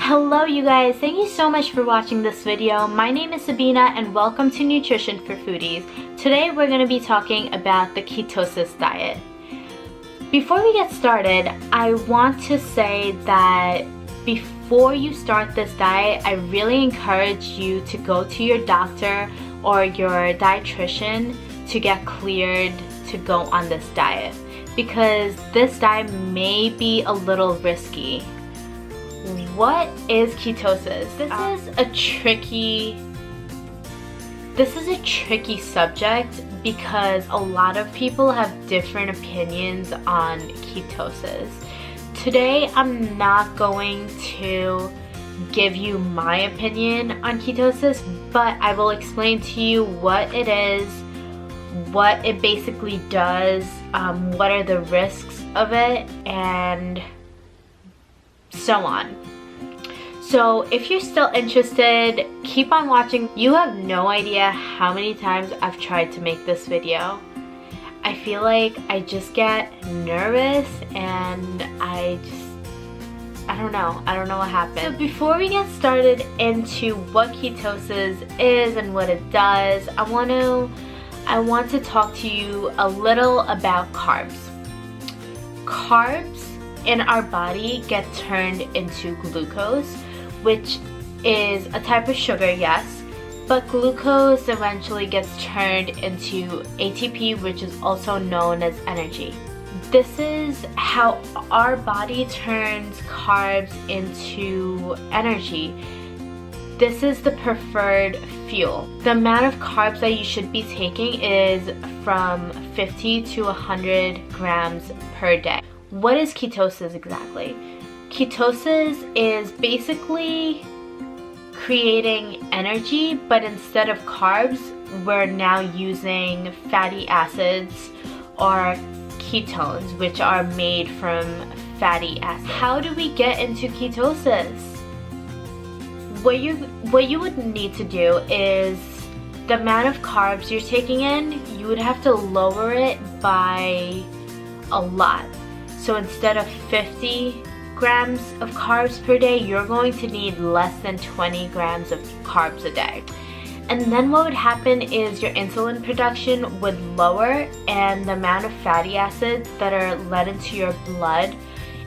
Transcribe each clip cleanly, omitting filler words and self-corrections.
Hello you guys, thank you so much for watching this video. My name is Sabina and welcome to Nutrition for Foodies. Today we're going to be talking about the ketosis diet. Before we get started, I want to say that before you start this diet, I really encourage you to go to your doctor or your dietitian to get cleared to go on this diet, because this diet may be a little risky. What is ketosis? This is a tricky subject because a lot of people have different opinions on ketosis. Today I'm not going to give you my opinion on ketosis, but I will explain to you what it is, what it basically does, what are the risks of it, and so on. So if you're still interested, keep on watching. You have no idea how many times I've tried to make this video. I feel like I just get nervous and I don't know what happened. So before we get started into what ketosis is and what it does, I want to talk to you a little about carbs. Carbs in our body get turned into glucose, which is a type of sugar, yes, but glucose eventually gets turned into ATP, which is also known as energy. This is how our body turns carbs into energy. This is the preferred fuel. The amount of carbs that you should be taking is from 50 to 100 grams per day. What is ketosis exactly? Ketosis is basically creating energy, but instead of carbs, we're now using fatty acids or ketones, which are made from fatty acids. How do we get into ketosis? What you would need to do is the amount of carbs you're taking in, you would have to lower it by a lot. So instead of 50 grams of carbs per day, you're going to need less than 20 grams of carbs a day. And then what would happen is your insulin production would lower and the amount of fatty acids that are let into your blood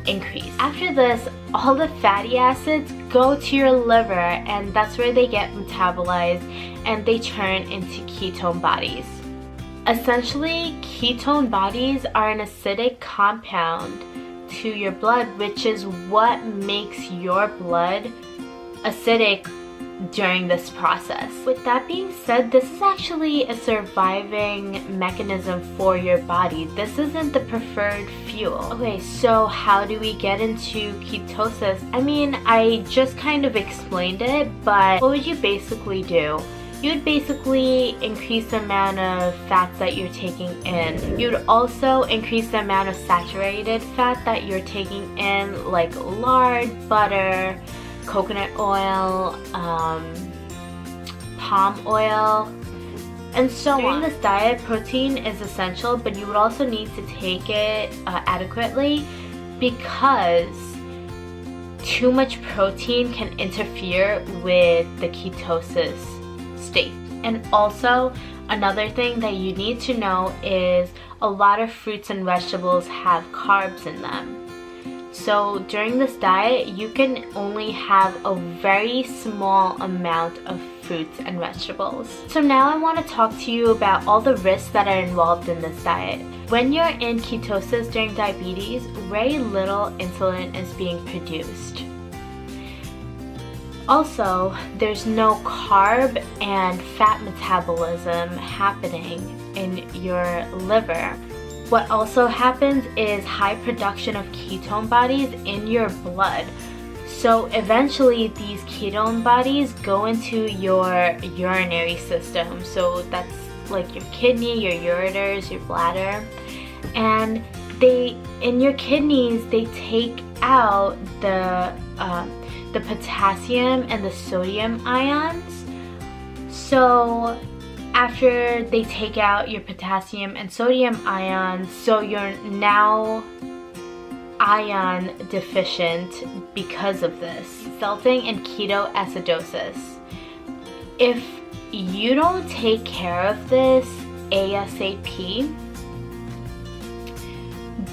increase. After this, all the fatty acids go to your liver, and that's where they get metabolized and they turn into ketone bodies. Essentially, ketone bodies are an acidic compound to your blood, which is what makes your blood acidic during this process. With that being said, this is actually a surviving mechanism for your body. This isn't the preferred fuel. Okay, so how do we get into ketosis? I mean, I just kind of explained it, but what would you basically do? You would basically increase the amount of fats that you're taking in. You'd also increase the amount of saturated fat that you're taking in, like lard, butter, coconut oil, palm oil, and so on. During this diet, protein is essential, but you would also need to take it adequately, because too much protein can interfere with the ketosis state. And also, another thing that you need to know is a lot of fruits and vegetables have carbs in them. So during this diet, you can only have a very small amount of fruits and vegetables. So now I want to talk to you about all the risks that are involved in this diet. When you're in ketosis during diabetes, very little insulin is being produced. Also, there's no carb and fat metabolism happening in your liver. What also happens is high production of ketone bodies in your blood. So eventually these ketone bodies go into your urinary system. So that's like your kidney, your ureters, your bladder. And in your kidneys, they take out the potassium and the sodium ions. So after they take out your potassium and sodium ions, so you're now iron deficient because of this, resulting in ketoacidosis. If you don't take care of this ASAP,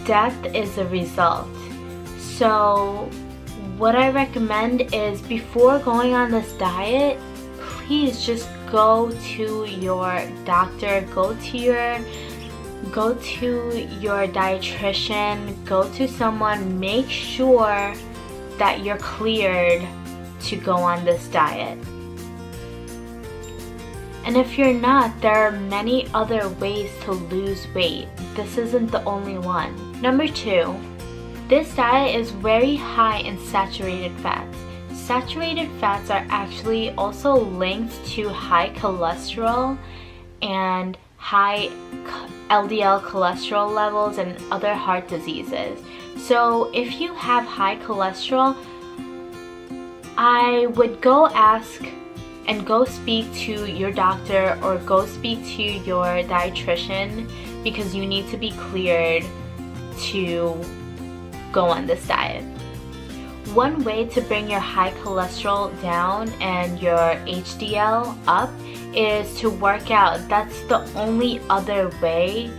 death is the result. So what I recommend is, before going on this diet, please just go to your doctor, go to your dietitian, go to someone, make sure that you're cleared to go on this diet. And if you're not, there are many other ways to lose weight. This isn't the only one. Number 2, this diet is very high in saturated fats. Saturated fats are actually also linked to high cholesterol and high LDL cholesterol levels and other heart diseases. So if you have high cholesterol, I would go ask and go speak to your doctor or go speak to your dietitian, because you need to be cleared to go on this diet. One way to bring your high cholesterol down and your HDL up is to work out. That's the only other way.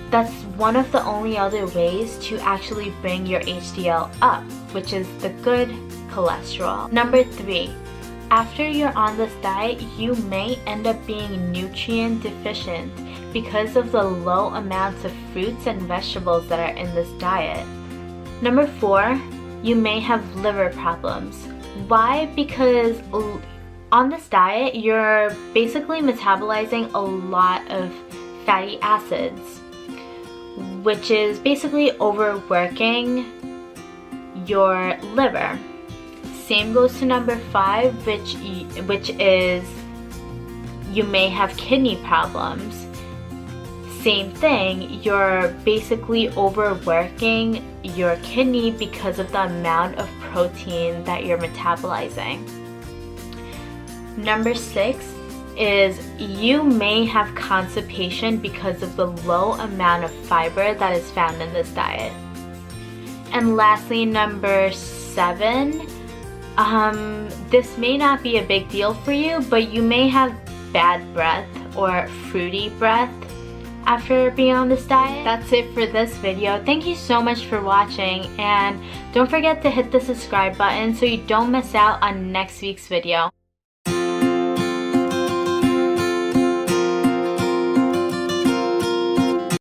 That's one of the only other ways to actually bring your HDL up, which is the good cholesterol. Number 3, after you're on this diet, you may end up being nutrient deficient because of the low amounts of fruits and vegetables that are in this diet. Number 4, you may have liver problems. Why? Because on this diet, you're basically metabolizing a lot of fatty acids, which is basically overworking your liver. Same goes to number 5, which is you may have kidney problems. Same thing, you're basically overworking your kidney because of the amount of protein that you're metabolizing. Number 6 is you may have constipation because of the low amount of fiber that is found in this diet. And lastly, number 7, this may not be a big deal for you, but you may have bad breath or fruity breath after being on this diet. That's it for this video. Thank you so much for watching, and don't forget to hit the subscribe button so you don't miss out on next week's video.